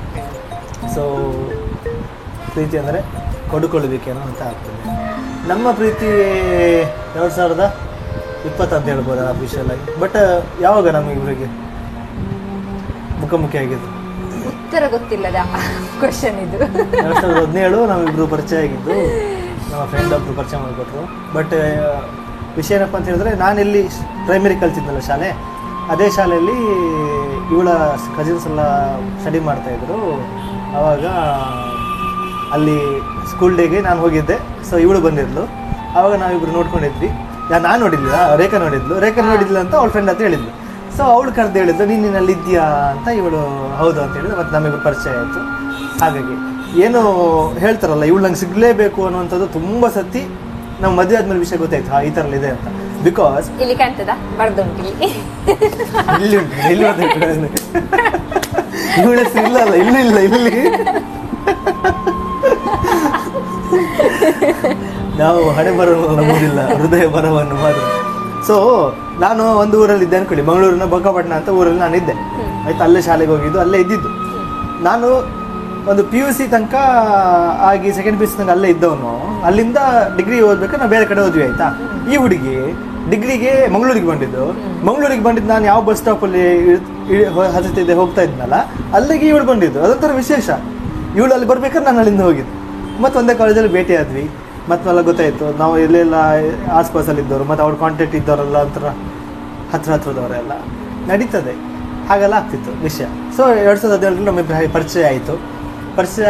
ಸೊ ಪ್ರೀತಿ ಅಂದರೆ ಕೊಡುಕೊಳ್ಳಬೇಕೇನೋ ಅಂತ ಆಗ್ತದೆ. ನಮ್ಮ ಪ್ರೀತಿ 2020 ಅಂತ ಹೇಳ್ಬೋದು ಅಫಿಷಿಯಲ್ ಆಗಿ. ಬಟ್ ಯಾವಾಗ ನಮಗೆ ಇವರಿಗೆ ಮುಖಾಮುಖಿ ಆಗಿದ್ದು ಉತ್ತರ ಗೊತ್ತಿಲ್ಲದ ಕ್ವಶನ್ ಇದು. 2017 ನಾವಿಬ್ರು ಪರಿಚಯ ಆಗಿದ್ದು, ನಮ್ಮ ಫ್ರೆಂಡ್ ಒಬ್ರು ಪರಿಚಯ ಮಾಡಿಕೊಟ್ರು. ಬಟ್ ವಿಷಯ ಏನಪ್ಪ ಅಂತ ಹೇಳಿದ್ರೆ, ನಾನೆಲ್ಲಿ ಪ್ರೈಮರಿ ಕಲ್ತಿದ್ನಲ್ಲ ಶಾಲೆ, ಅದೇ ಶಾಲೆಯಲ್ಲಿ ಇವಳ ಕಸಿನ್ಸ್ ಎಲ್ಲ ಸ್ಟಡಿ ಮಾಡ್ತಾಯಿದ್ರು. ಆವಾಗ ಅಲ್ಲಿ ಸ್ಕೂಲ್ ಡೇಗೆ ನಾನು ಹೋಗಿದ್ದೆ. ಸೊ ಇವಳು ಬಂದಿದ್ಲು. ಆವಾಗ ನಾವಿಬ್ರು ನೋಡ್ಕೊಂಡಿದ್ವಿ. ನಾನು ನೋಡಿದ್ಲಿಲ್ಲ, ರೇಖಾ ನೋಡಿದ್ಲು ಅಂತ ಅವಳ ಫ್ರೆಂಡ್ ಅಂತ ಹೇಳಿದ್ಲು. ಸೊ ಅವಳು ಕರೆದು ಹೇಳಿದ್ಲು, ನೀನು ಅಲ್ಲಿದ್ದೀಯಾ ಅಂತ. ಇವಳು ಹೌದು ಅಂತ ಹೇಳಿದ್ರು. ಮತ್ತು ನಮ್ಮಿಬ್ರು ಪರಿಚಯ ಆಯಿತು. ಹಾಗಾಗಿ ಏನು ಹೇಳ್ತಾರಲ್ಲ, ಇವಳು ನಂಗೆ ಸಿಗಲೇಬೇಕು ಅನ್ನುವಂಥದ್ದು ತುಂಬ ಸತಿ ನಮ್ಮ ಮದುವೆ ಆದ್ಮೇಲೆ ವಿಷಯ ಗೊತ್ತಾಯ್ತು, ಈ ಥರ ಇದೆ ಅಂತ. ಬಿಕಾಸ್ ಇಲ್ಲಿ ಕಾಣ್ತದ ಬರ್ದುಂಟು, ಇಲ್ಲಿ ಉಂಟು, ಇಲ್ಲಿ ಇವಳ ಹೆಸರು ಇಲ್ಲ, ಇಲ್ಲಿ ನಾವು ಹಣೆ ಬರವನ್ನು ನಂಬುದಿಲ್ಲ, ಹೃದಯ ಬರವನ್ನು ಮಾತ್ರ. ಸೊ ನಾನು ಒಂದು ಊರಲ್ಲಿ ಇದ್ದೆ ಅನ್ಕೊಳ್ಳಿ, ಮಂಗಳೂರಿನ ಬೊಕ್ಕಪಟ್ಟಣ ಅಂತ ಊರಲ್ಲಿ ನಾನು ಇದ್ದೆ ಆಯ್ತು. ಅಲ್ಲೇ ಶಾಲೆಗೆ ಹೋಗಿದ್ದು, ಅಲ್ಲೇ ಇದ್ದಿದ್ದು. ನಾನು ಒಂದು PUC ತನಕ ಆಗಿ ಸೆಕೆಂಡ್ PUC ತನಕ ಅಲ್ಲೇ ಇದ್ದವನು. ಅಲ್ಲಿಂದ ಡಿಗ್ರಿ ಓದ್ಬೇಕು ನಾವು ಬೇರೆ ಕಡೆ ಹೋದ್ವಿ ಆಯ್ತಾ. ಈ ಹುಡುಗಿ ಡಿಗ್ರಿಗೆ ಮಂಗಳೂರಿಗೆ ಬಂದಿದ್ದು ನಾನು ಯಾವ ಬಸ್ ಸ್ಟಾಪಲ್ಲಿ ಹತ್ತಿದ್ದೆ ಹೋಗ್ತಾ ಇದ್ನಲ್ಲ, ಅಲ್ಲಿಗೆ ಇವಳು ಬಂದಿದ್ದು. ಅದೊಂಥರ ವಿಶೇಷ. ಇವಳು ಅಲ್ಲಿ ಬರ್ಬೇಕಾದ್ರೆ ನಾನು ಅಲ್ಲಿಂದ ಹೋಗಿದ್ದು. ಮತ್ತು ಒಂದೇ ಕಾಲೇಜಲ್ಲಿ ಭೇಟಿ ಆದ್ವಿ. ಮತ್ತೆಲ್ಲ ಗೊತ್ತಾಯಿತು ನಾವು ಎಲ್ಲೆಲ್ಲ ಆಸ್ಪಾಸಲ್ಲಿ ಇದ್ದವರು, ಮತ್ತು ಅವ್ರ ಕಾಂಟ್ಯಾಕ್ಟ್ ಇದ್ದವರೆಲ್ಲ ಒಂಥರ ಹತ್ರದವರೆಲ್ಲ ನಡೀತದೆ. ಹಾಗೆಲ್ಲ ಆಗ್ತಿತ್ತು ವಿಷಯ. ಸೊ 2017 ನಮಗೆ ಪರಿಚಯ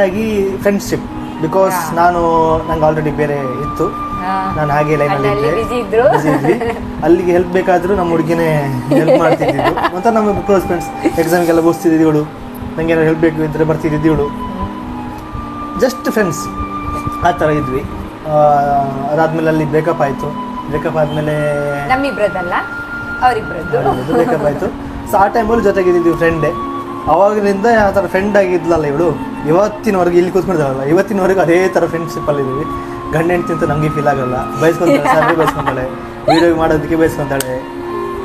ಆಗಿ ಫ್ರೆಂಡ್ಶಿಪ್. ಬಿಕಾಸ್ ನಂಗೆ ಆಲ್ರೆಡಿ ಬೇರೆ ಇತ್ತು, ನಾನು ಹಾಗೆ ಲೈನಲ್ಲಿ ಇದ್ದೆ. ಅಲ್ಲಿಗೆ ಹೆಲ್ಪ್ ಬೇಕಾದರೂ ನಮ್ಮ ಹುಡುಗಿನೇ ಹೆಲ್ಪ್ ಮಾಡ್ತಿದ್ದಿದ್ದು. ಮತ್ತು ನಮ್ಮ ಕ್ಲೋಸ್ ಫ್ರೆಂಡ್ಸ್, ಎಕ್ಸಾಮ್ಗೆಲ್ಲ ಬೋಸ್ತಿದ್ದಿದ್ದು ಇವಳು, ನಂಗೆ ಏನಾದ್ರು ಹೆಲ್ಪ್ ಬೇಕು ಇದ್ದರೆ ಬರ್ತಿದ್ದಿದ್ದು ಇವಳು. ಜಸ್ಟ್ ಫ್ರೆಂಡ್ಸ್ ಆ ಥರ ಇದ್ವಿ. ಅದಾದ್ಮೇಲೆ ಅಲ್ಲಿ ಬ್ರೇಕಪ್ ಆಯಿತು. ಬ್ರೇಕಪ್ ಆದಮೇಲೆ ಬ್ರೇಕಪ್ ಆಯಿತು. ಸೊ ಆ ಟೈಮಲ್ಲಿ ಜೊತೆಗಿದ್ದಿದ್ದೀವಿ ಫ್ರೆಂಡೇ. ಅವಾಗಿನಿಂದ ಆ ಥರ ಫ್ರೆಂಡ್ ಆಗಿದ್ಲಲ್ಲ ಇವಳು, ಇವತ್ತಿನವರೆಗೆ ಇಲ್ಲಿ ಕೂತ್ಕೊಂಡಿದ್ದಾಳಲ್ಲ, ಇವತ್ತಿನವರೆಗೂ ಅದೇ ಥರ ಫ್ರೆಂಡ್ಶಿಪ್ಪಲ್ಲಿದ್ದೀವಿ. ಗಂಡ ಹೆಂಡ್ತಿ ಅಂತ ನಮಗೆ ಫೀಲ್ ಆಗಲ್ಲ. ಬಯಸ್ಕೊಂತಾಳೆ, ವೀಡಿಯೋ ಮಾಡೋದಕ್ಕೆ ಬಯಸ್ಕೊತಾಳೆ,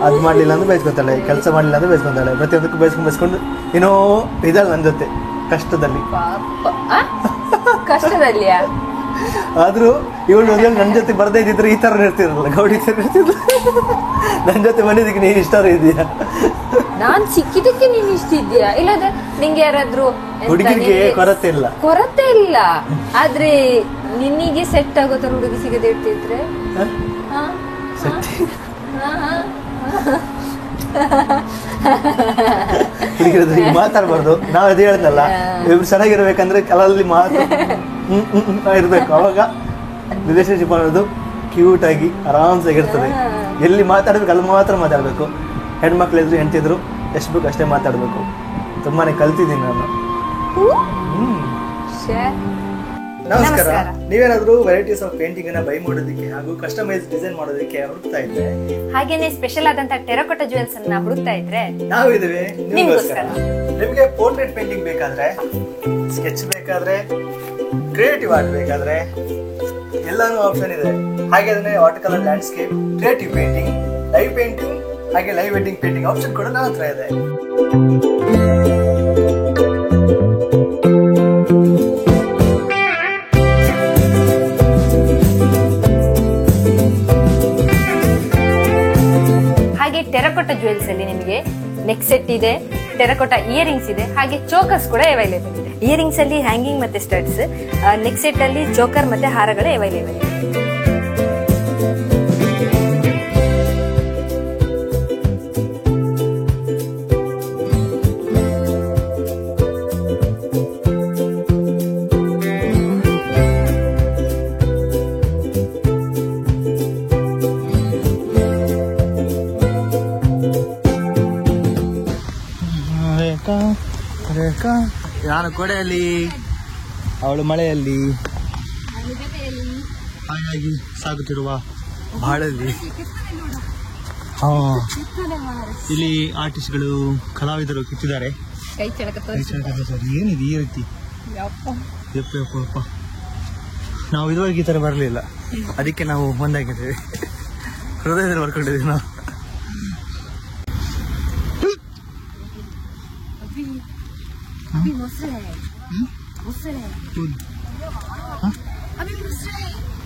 ಅದು ಮಾಡಲಿಲ್ಲ ಅಂದ್ರೆ ಬಯಸ್ಕೊತಾಳೆ, ಕೆಲಸ ಮಾಡಲಿಲ್ಲ ಅಂದ್ರೆ ಬಯಸ್ಕೊತಾಳೆ, ಪ್ರತಿಯೊಂದಕ್ಕೂ ಬಯಸ್ಕೊಂಡು ಏನೋ ಇದ್ದಾಳೆ ನನ್ನ ಜೊತೆ ಕಷ್ಟದಲ್ಲಿ. ಆದರೂ ಇವಳು ನನ್ನ ಜೊತೆ ಬರದೇ ಇದ್ದಿದ್ರೆ ಈ ಥರ ಇರ್ತಿರಲ್ಲ, ಗೌಡಿ ಥರ ಇರ್ತಿದ್ಲು. ನನ್ನ ಜೊತೆ ಬಂದಿದ್ದಕ್ಕೆ ನೀನು ಇಷ್ಟ ಇದೆಯಾ, ನಾನ್ ಸಿಕ್ಕಿದ್ದಕ್ಕೆ ನೀನು ಇಷ್ಟ ಇದೆಯಾ, ಇಲ್ಲದ್ರೆ ನಿಂಗೆ ಯಾರಾದ್ರೂ ಹುಡುಗಿಗೆ ಕೊರತೆ ಇಲ್ಲ, ಆದ್ರೆ ನಿನ್ನಿಗೆ ಸೆಟ್ ಆಗೋ ತರ ಹುಡುಗಿ ಸಿಗದೆ ಇರ್ತಿದ್ರೆ ಹುಡುಗಿರ ಮಾತಾಡ್ಬಾರ್ದು. ನಾವು ಅದೇ ಹೇಳ್ದಲ್ಲ, ಇವ್ರು ಚೆನ್ನಾಗಿರ್ಬೇಕಂದ್ರೆ ಕೆಲವಲ್ಲಿ ಮಾತು ಇರ್ಬೇಕು. ಅವಾಗ ರಿಲೇಶನ್ಶಿಪ್ ಅನ್ನೋದು ಕ್ಯೂಟಾಗಿ ಆರಾಮ್ಸಾಗಿರ್ತದೆ. ಎಲ್ಲಿ ಮಾತಾಡ್ಬೇಕು ಅಲ್ಲಿ ಮಾತ್ರ ಮಾತಾಡಬೇಕು. ಹೆಣ್ಮಕ್ಳಿದ್ರು ಹೆಂಡ್ತಿದ್ರು ಎಷ್ಟು ಬೇಕು ಅಷ್ಟೇ ಮಾತಾಡಬೇಕು. ತುಂಬಾ ಕಲ್ತಿದ್ದೀನಿ ನಾನು. ನಮಸ್ಕಾರ. ನೀವೇನಾದ್ರೂ ವೆರೈಟೀಸ್ ಆಫ್ ಪೇಂಟಿಂಗ್ ಅನ್ನ ಬೈ ಮಾಡೋದಕ್ಕೆ ಹಾಗೂ ಕಸ್ಟಮೈಸ್ ಡಿಸೈನ್ ಮಾಡೋದಕ್ಕೆ ಹುಡುಕ್ತಾ ಇದ್ರೆ, ಹಾಗೇನೆ ಸ್ಪೆಷಲ್ ಆದಂತ ಟೆರಕೋಟಾ ಜುವೆಲ್ಸ್ ಅನ್ನ ಹುಡುಕ್ತಾ ಇದ್ರೆ ನಾವಿದ್ದೇವೆ ನಿಮಗೋಸ್ಕರ. ನಿಮಗೆ ಪೋರ್ಟ್ರೇಟ್ ಪೇಂಟಿಂಗ್ ಬೇಕಾದ್ರೆ, ಸ್ಕೆಚ್ ಬೇಕಾದ್ರೆ, ಕ್ರಿಯೇಟಿವ್ ಆರ್ಟ್ ಬೇಕಾದ್ರೆ ಎಲ್ಲಾನು ಆಪ್ಷನ್ ಇದೆ. ಹಾಗೆ ಅದನ್ನೇ water colour landscape, creative painting, live painting ಹಾಗೆ ಲೈವ್ ವೆಡ್ಡಿಂಗ್ ಪೇಂಟಿಂಗ್ ಆಪ್ಷನ್ ಕೂಡ ನನ್ನ ಹತ್ರ ಇದೆ. ಹಾಗೆ ಟೆರಕೋಟಾ ಜುವೆಲ್ಸ್ ಅಲ್ಲಿ ನಿಮಗೆ ನೆಕ್ ಸೆಟ್ ಇದೆ, ಟೆರಕೋಟಾ ಇಯರಿಂಗ್ಸ್ ಇದೆ, ಹಾಗೆ ಚೋಕರ್ಸ್ ಕೂಡ ಅವೈಲೇಬಲ್ ಇದೆ. ಇಯರಿಂಗ್ಸ್ ಅಲ್ಲಿ ಹ್ಯಾಂಗಿಂಗ್ ಮತ್ತೆ ಸ್ಟಡ್ಸ್, ನೆಕ್ ಸೆಟ್ ಅಲ್ಲಿ ಚೋಕರ್ ಮತ್ತೆ ಹಾರಗಳು ಅವೈಲೇಬಲ್ ಇದೆ. ನಾನು ಕೊಡೆಯಲ್ಲಿ, ಅವಳು ಮಳೆಯಲ್ಲಿ, ಹಾಗಾಗಿ ಸಾಗುತ್ತಿರುವ ಬಾಳಲ್ಲಿ. ಇಲ್ಲಿ ಆರ್ಟಿಸ್ಟ್ಗಳು, ಕಲಾವಿದರು ಕಿತ್ತಿದ್ದಾರೆ. ಏನಿದೆ ಈ ರೀತಿ? ಯಪ್ಪ ನಾವು ಇದುವರೆಗೆ ಈ ಥರ ಬರಲಿಲ್ಲ, ಅದಕ್ಕೆ ನಾವು ಒಂದಾಗಿದ್ದೇವೆ. ಹೃದಯದಲ್ಲಿ ಬರ್ಕೊಂಡಿದ್ದೀವಿ ನಾವು.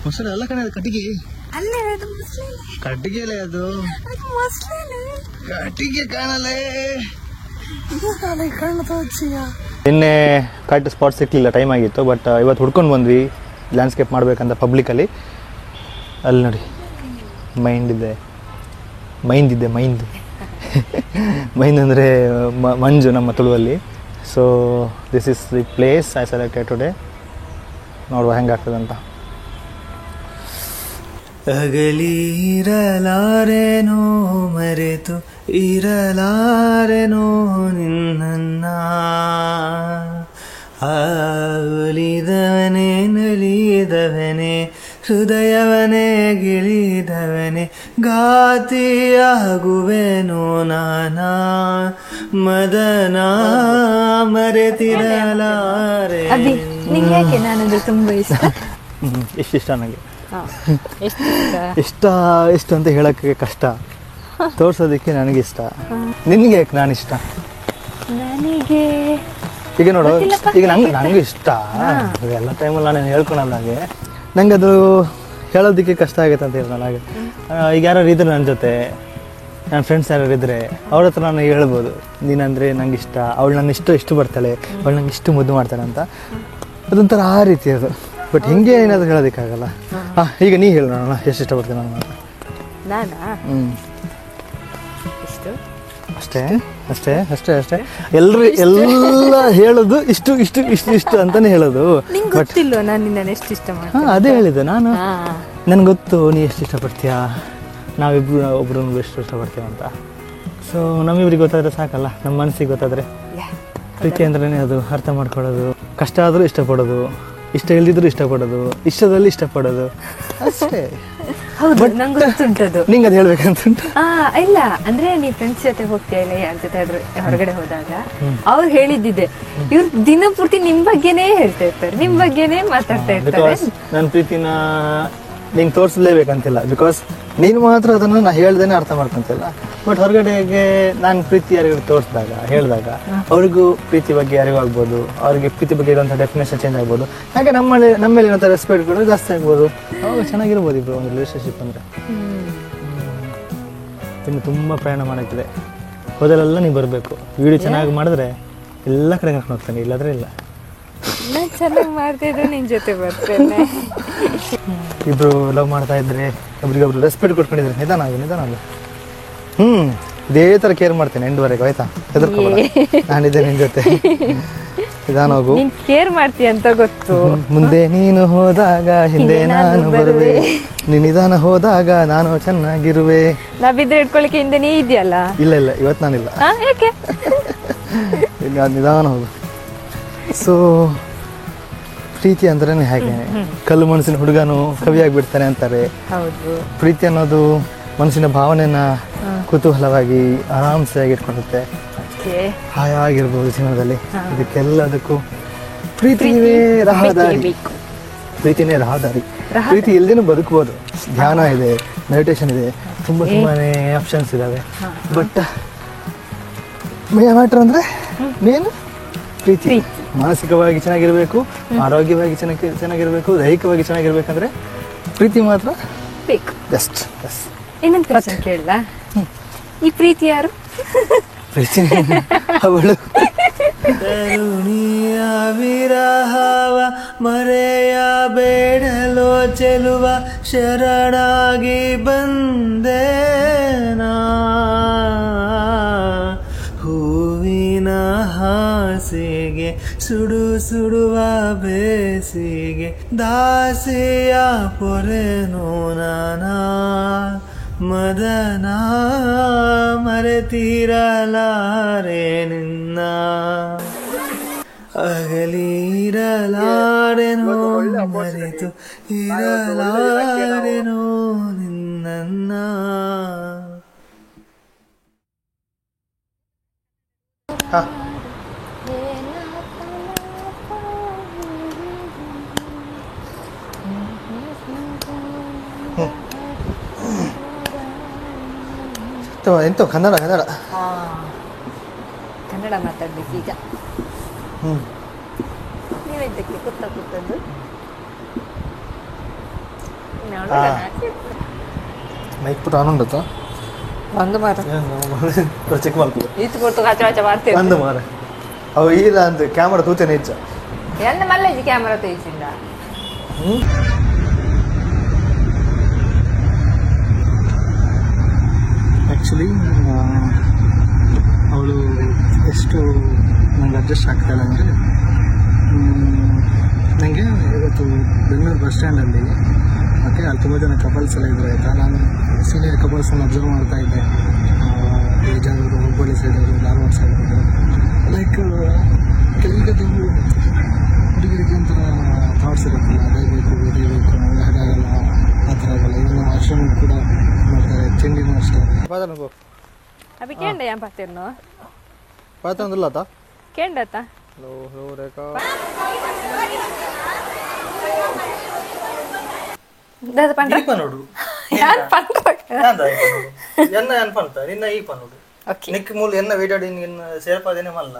ಮೊಸಳೆ ಅಲ್ಲ ಕಣೆ, ಅದು ಕಟ್ಟಿಗೆ. ಕಟ್ಟಿಗೆಲೆ ಅದು, ಕಟ್ಟಿಗೆ ಕಾಣಲೇ. ನಿನ್ನೆ ಕರೆಕ್ಟ್ ಸ್ಪಾಟ್ ಸಿಕ್ಲಿಲ್ಲ, ಟೈಮ್ ಆಗಿತ್ತು. ಬಟ್ ಇವತ್ತು ಹುಡ್ಕೊಂಡು ಬಂದ್ವಿ ಲ್ಯಾಂಡ್ಸ್ಕೇಪ್ ಮಾಡ್ಬೇಕಂತ ಪಬ್ಲಿಕಲ್ಲಿ. ಅಲ್ಲಿ ನೋಡಿ ಮೈಂಡ್ ಮೈಂದ್ ಅಂದರೆ ಮಂಜು ನಮ್ಮ ತುಳುವಲ್ಲಿ. So this is the place I selected today. ನೋಡುವ ಹೆಂಗಾಗ್ತದಂತ. ಅಗಲಿರಲಾರೆನೋ ಮರೆತು ಇರಲಾರೆನೋ ನಿನ್ನ, ಆಲಿದವನೇ ನಲಿದವನೇ ಹೃದಯವನೇ ಗಿಳಿದವನೇ ಗಾತಿಯಾಗುವೆನೋ ನಾನಾ ಮದನ ಮರೆತಿರಲಾರೆ. ಯಾಕೆ ನಾನದು ತುಂಬಾ ಇಷ್ಟ. ಇಷ್ಟ ನನಗೆ. ಇಷ್ಟ ಅಂತ ಹೇಳಕ್ಕೆ ಕಷ್ಟ, ತೋರ್ಸೋದಕ್ಕೆ ನನಗೆ ಇಷ್ಟ. ನಿನಗೆ ಯಾಕೆ ನಾನು ಇಷ್ಟ? ನನಗೆ ಈಗ ನೋಡು, ಈಗ ನಂಗೆ ಇಷ್ಟ. ಎಲ್ಲ ಟೈಮಲ್ಲಿ ನಾನು ಹೇಳ್ಕೊಳಲ್ಲ ಹಾಗೆ. ನಂಗೆ ಅದು ಹೇಳೋದಕ್ಕೆ ಕಷ್ಟ ಆಗುತ್ತೆ ಅಂತ ಹೇಳ್ದಲ್ಲ ಹಾಗೆ. ಈಗ ಯಾರು ಇದ್ರೆ ನನ್ನ ಜೊತೆ, ನನ್ನ ಫ್ರೆಂಡ್ಸ್ ಯಾರು ಇದ್ರೆ ಅವ್ರ ಹತ್ರ ನಾನು ಹೇಳ್ಬೋದು, ನೀನಂದರೆ ನಂಗೆ ಇಷ್ಟ, ಅವಳು ನನ್ನ ಇಷ್ಟು ಬರ್ತಾಳೆ, ಅವಳು ನಂಗೆ ಇಷ್ಟು ಮುದ್ದು ಮಾಡ್ತಾಳೆ ಅಂತ. ಅದೊಂಥರ ಆ ರೀತಿ ಅದು. ಬಟ್ ಹಿಂಗೆ ಏನಾದರೂ ಹೇಳೋದಕ್ಕಾಗಲ್ಲ. ಈಗ ನೀ ಹೇಳು ನೋಡೋಣ, ಎಷ್ಟು ಇಷ್ಟಪಡ್ತೀನಿ ನಾನು. ಅಷ್ಟೇ ಎಲ್ಲ ಹೇಳೋದು ಇಷ್ಟು ಅಂತಾನೆ ಹೇಳೋದು. ಅದೇ ಹೇಳಿದೆ ನಾನು. ನನ್ಗೆ ಗೊತ್ತು ನೀ ಎಷ್ಟು ಇಷ್ಟಪಡ್ತೀಯಾ, ಒಬ್ರು ಎಷ್ಟು ಇಷ್ಟಪಡ್ತೀವ ಅಂತ. ಸೊ ನಮ್ಮಿಬ್ರಿಗೆ ಗೊತ್ತಾದ್ರೆ ಸಾಕಲ್ಲ, ನಮ್ಮ ಮನಸ್ಸಿಗೆ ಗೊತ್ತಾದ್ರೆ. ಪ್ರೀತಿ ಅಂದ್ರೇ ಅದು ಅರ್ಥ ಮಾಡ್ಕೊಳ್ಳೋದು, ಕಷ್ಟ ಆದರೂ ಇಷ್ಟಪಡೋದು, ಇಷ್ಟ ಇಲ್ದಿದ್ರು ಇಷ್ಟಪಡೋದು, ಇಷ್ಟದಲ್ಲಿ ಇಷ್ಟಪಡೋದು ಅಷ್ಟೇ. ನಿಂಗೆ ಅದು ಹೇಳ್ಬೇಕಂತ ಇಲ್ಲ ಅಂದ್ರೆ ನೀವು ಫ್ರೆಂಡ್ಸ್ ಜೊತೆ ಹೋಗ್ತೀಯ ಇಲ್ಲ ಯಾರ ಜೊತೆ ಆದ್ರೂ ಹೊರಗಡೆ ಹೋದಾಗ ಅವ್ರು ಹೇಳಿದ್ದಿದೆ, ಇವ್ರು ದಿನಪೂರ್ತಿ ನಿಮ್ ಬಗ್ಗೆನೇ ಹೇಳ್ತಾ ಇರ್ತಾರೆ, ನಿಮ್ ಬಗ್ಗೆನೇ ಮಾತಾಡ್ತಾ ಇರ್ತಾರೆ. ನನ್ನ ಪ್ರೀತಿನ ನಿಂಗೆ ತೋರಿಸಲೇಬೇಕಂತಿಲ್ಲ, ಬಿಕಾಸ್ ನೀನು ಮಾತ್ರ ಅದನ್ನು ನಾ ಹೇಳ್ದೇನೆ ಅರ್ಥ ಮಾಡ್ಕೊಂತಿಲ್ಲ. ಬಟ್ ಹೊರಗಡೆಗೆ ನಾನು ಪ್ರೀತಿ ಯಾರಿಗೂ ತೋರಿಸಿದಾಗ ಹೇಳಿದಾಗ ಅವ್ರಿಗೂ ಪ್ರೀತಿ ಬಗ್ಗೆ ಅರಿವಾಗ್ಬೋದು, ಅವ್ರಿಗೆ ಪ್ರೀತಿ ಬಗ್ಗೆ ಇರುವಂಥ ಡೆಫಿನೇಷನ್ ಚೇಂಜ್ ಆಗ್ಬೋದು. ಹಾಗೆ ನಮ್ಮಲ್ಲಿ ಏನಂತ ರೆಸ್ಪೆಕ್ಟ್ ಕೊಡೋದು ಜಾಸ್ತಿ ಆಗ್ಬೋದು. ಅವಾಗ ಚೆನ್ನಾಗಿರ್ಬೋದು ಇಬ್ಬರು ಒಂದು ರಿಲೇಷನ್ಶಿಪ್ ಅಂದರೆ. ಇನ್ನು ತುಂಬ ಪ್ರಯಾಣ ಮಾಡೋಕ್ಕಿದೆ, ಹೋದಲೆಲ್ಲ ನೀವು ಬರಬೇಕು. ವಿಡಿಯೋ ಚೆನ್ನಾಗಿ ಮಾಡಿದ್ರೆ ಎಲ್ಲ ಕಡೆ ಕರ್ಕೊಂಡು ಹೋಗ್ತಾನೆ, ಇಲ್ಲಾದ್ರೆ ಇಲ್ಲ. ಚೆನ್ನಾಗಿ ಮಾಡ್ತಿದ್ರೆ ನಿನ್ ಜೊತೆ ಬರ್ತೇನೆ. ಇಬ್ರು ಲವ್ ಮಾಡ್ತಾ ಇದ್ರೆ ಒಬ್ರಿಗೊಬ್ರು ರೆಸ್ಪೆಕ್ಟ್ ಕೊಟ್ಕೊಂಡಿದ್ರೆ ನಿಧಾನ ಇದೇ ಥರ ಕೇರ್ ಮಾಡ್ತೇನೆ ಎಂಡ್ವರೆಗೂ, ಆಯ್ತಾ? ಹೆದರ್ಕೋಬೇಡ, ನಾನಿದ್ದೆ ನಿನ್ನ ಜೊತೆ. ನಿಧಾನ ಹೋಗು. ನೀನ್ ಕೇರ್ ಮಾಡ್ತೀಯ ಅಂತ ಗೊತ್ತು. ಮುಂದೆ ನೀನು ಹೋದಾಗ ಹಿಂದೆ ನಾನು ಬರುವೆ, ನೀನು ನಿಧಾನ ಹೋದಾಗ ನಾನು ಚೆನ್ನಾಗಿರುವೆ. ನಾ ಬಿದ್ರೆ ಇಟ್ಕೊಳ್ಳಿಕ್ಕೆ ಹಿಂದೆ ನೀ ಇದೆಯಲ್ಲ. ಇಲ್ಲ ಇಲ್ಲ, ಇವತ್ತು ನಾನಿಲ್ಲ. ಯಾಕೆ? ನಿಧಾನ ಹೋಗು. ಸೊ ಪ್ರೀತಿ ಅಂದ್ರೆ ಹೇಗೆ, ಕಲ್ಲು ಮನಸ್ಸಿನ ಹುಡುಗನು ಕವಿಯಾಗ್ಬಿಡ್ತಾನೆ ಅಂತಾರೆ. ಹೌದು. ಪ್ರೀತಿ ಅನ್ನೋದು ಮನಸ್ಸಿನ ಭಾವನೆನ ಕುತೂಹಲವಾಗಿ ಆರಾಮ್ಸೆ ಇಟ್ಕೊಳ್ಳುತ್ತೆ. ಹಾಯಾಗಿರ್ಬೋದು ಜೀವನದಲ್ಲಿ. ಇದಕ್ಕೆಲ್ಲದಕ್ಕೂ ಪ್ರೀತಿನೇ ರಹದಾರಿ. ಪ್ರೀತಿನೇ ರಹದಾರಿ. ಪ್ರೀತಿ ಇಲ್ದೇನೂ ಬದುಕಬಹುದು. ಧ್ಯಾನ ಇದೆ, ಮೆಡಿಟೇಷನ್ ಇದೆ, ತುಂಬಾನೇ ಆಪ್ಷನ್ಸ್ ಇದಾವೆ. ಬಟ್ ಮ್ಯಾಟರ್ ಅಂದ್ರೆ ಮೇನ್ ಪ್ರೀತಿ. ಮಾನಸಿಕವಾಗಿ ಚೆನ್ನಾಗಿರ್ಬೇಕು, ಆರೋಗ್ಯವಾಗಿ ಚೆನ್ನಾಗಿರ್ಬೇಕು, ದೈಹಿಕವಾಗಿ ಚೆನ್ನಾಗಿರ್ಬೇಕಂದ್ರೆ ಪ್ರೀತಿ ಮಾತ್ರ ಬೇಕು. ಬೆಸ್ಟ್. ಇನ್ನೊಂದು ಕ್ವಶನ್ ಕೇಳಲ್ಲ, ಈ ಪ್ರೀತಿ ಯಾರು? ಪ್ರೀತಿ ಅವಳು. ಕರುಣಿಯ ವಿರಹವ ಮರೆಯಬೇಡಲೋ ಚೆಲುವ, ಶರಣಾಗಿ ಬಂದೇನಾ. ಹೂವಿನ ಹಾಸಿಗೆ ಸುಡು ಸುಡುವ ಬೇಸಿಗೆ, ದಾಸಿಯ ಪೊರೆನೋ ನಾನಾ ಮದನ, ಮರೆತಿರಲಾರೆ ನಿನ್ನ, ಅಗಲಿರಲಾರೆನೋ ಮರೆತು ಇರಲಾರೆನೋ ನಿನ್ನ. ಎಂತ ಕನ್ನಡ ಕನ್ನಡ ಕನ್ನಡ ಮಾತಾಡ್ಬೇಕು ಈಗ. ನೀವೆಂತಕ್ಕೆ ಕೂತದ್ದು? ಮೈಕ್ ಪುಟ ಆನ್ ಉಂಟು ಒಂದು ಮಾರ ಚೆಕ್ ಮಾಡ್ತೀವಿ. ಈತು ಕೊಟ್ಟು ಕಾಚ ಮಾಡ್ತೇವೆ ಒಂದು ಮಾರ ಅವು ಇಲ್ಲ ಅಂತ ಕ್ಯಾಮರಾ ತೂಚನೆ ಹೆಚ್ಚ ಎಂತ ಮಲ್ಲೇಜಿ ಕ್ಯಾಮರಾ ತೆಗಿಸಿಂದ. ಆ್ಯಕ್ಚುಲಿ ಅವಳು ಎಷ್ಟು ನಂಗೆ ಅಡ್ಜಸ್ಟ್ ಆಗ್ತಾಯಿಲ್ಲ ಅಂದರೆ, ನನಗೆ ಇವತ್ತು ಬೆಂಗಳೂರು ಬಸ್ ಸ್ಟ್ಯಾಂಡಲ್ಲಿ ಓಕೆ ಅಲ್ಲಿ ತುಂಬ ಜನ ಕಪಲ್ಸ್ ಎಲ್ಲ ಇದ್ರು ಆಯಿತಾ. ನಾನು ಸೀನಿಯರ್ ಕಪಲ್ಸನ್ನು ಅಬ್ಸರ್ವ್ ಮಾಡ್ತಾ ಇದ್ದೆ. ಬೇಜಾರವರು, ಹುಬ್ಬಳ್ಳಿ ಸೈಡವರು, ಧಾರವಾಡ ಸೈಡವರು, ಲೈಕ್ ಕೆಲವೊಂದು ಹುಡುಗರಿಗೆ ಒಂಥರ ಥಾಟ್ಸ್ ಇರುತ್ತಲ್ಲ, ಅದೇ ಬೇಕು ಇದೇ ಬೇಕು, ನಮಗೆ ಹಾಗಾಗಲ್ಲ, ಆ ಥರ ಆಗಲ್ಲ. ಇನ್ನು ಆಶ್ರಮ ಕೂಡ ಮಾಡ್ತಾರೆ, ತಿಂಡಿನೂ ಅಷ್ಟೇ. ಪಾದನಗೋ ಅಭಿ ಕೇಂಡ ಏನ್ ಪಾತಿರ್ನೋ ಪಾತಂದಿಲ್ಲ ಆತ ಕೇಂಡತ ಹಲೋ ಹಲೋ ರೇಖಾ ದಾದ ಪಂಡ್ರ ದೀಪ ನೋಡು ಯಾನ್ ಪಂಡ್ರ ಎನ್ನ ಏನ್ ಪಂತ ನಿನ್ನ ಈ ಪನ್ನೋಡು ಓಕೆ ನಿಕ್ ಮೂಲ ಎನ್ನ ವೇಡಾಡಿ ನಿನ್ನ ಸೇರ್ಪಾದೇನೆ ಮಲ್ಲ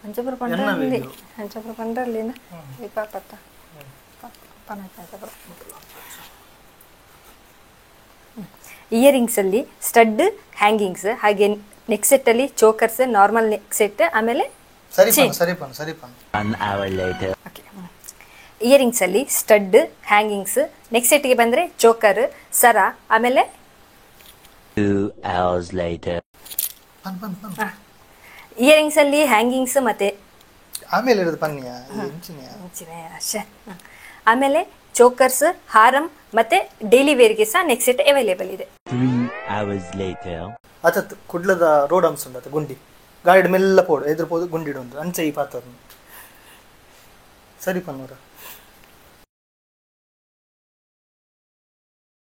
ಅಂಜಪುರ ಪಂಡ್ರಲ್ಲಿ ಅಂಜಪುರ ಪಂಡ್ರಲ್ಲಿನ ಈ ಪಾಪತ್ತ ಪನ ಅಂಜಪುರ. ಇಯರಿಂಗ್ಸ್ ಅಲ್ಲಿ ಸ್ಟಡ್, ಹ್ಯಾಂಗಿಂಗ್ಸ್, ಹಾಗೆ ನೆಕ್ ಸೆಟ್ ಅಲ್ಲಿ ಚೋಕರ್ಸ್, ನಾರ್ಮಲ್ ನೆಕ್ ಸೆಟ್, ಆಮೇಲೆ ಇಯರಿಂಗ್ಸ್ ಅಲ್ಲಿ ಸ್ಟಡ್, ಹ್ಯಾಂಗಿಂಗ್ಸ್, ನೆಕ್ ಸೆಟ್ಗೆ ಬಂದ್ರೆ ಚೋಕರ್, ಸರ, ಆಮೇಲೆ ಇಯರಿಂಗ್ಸ್ ಅಲ್ಲಿ ಹ್ಯಾಂಗಿಂಗ್ಸ್ ಮತ್ತೆ ಆಮೇಲೆ ಚೋಕರ್ಸ್, ಹಾರಂ ಮತ್ತೆ ಡೈಲಿ ವೇರ್ಗೆ ಸಹ ನೆಕ್ ಸೆಟ್ ಅವೈಲೇಬಲ್ ಇದೆ. 3 hours later ಅತತ್ ಕುಡ್ಲದ ರೋಡ್ ಅಂಶ ಉಂಡತ ಗುಂಡಿ ಗಾಡಿ ಮೆಲ್ಲ ಪೋಡು ಎದುರು ಪೋದು ಗುಂಡಿ ಉಂಟು ಅಂಚೆ ಈ ಪಾತ್ರ ಸರಿ ಪನ್ನೂರ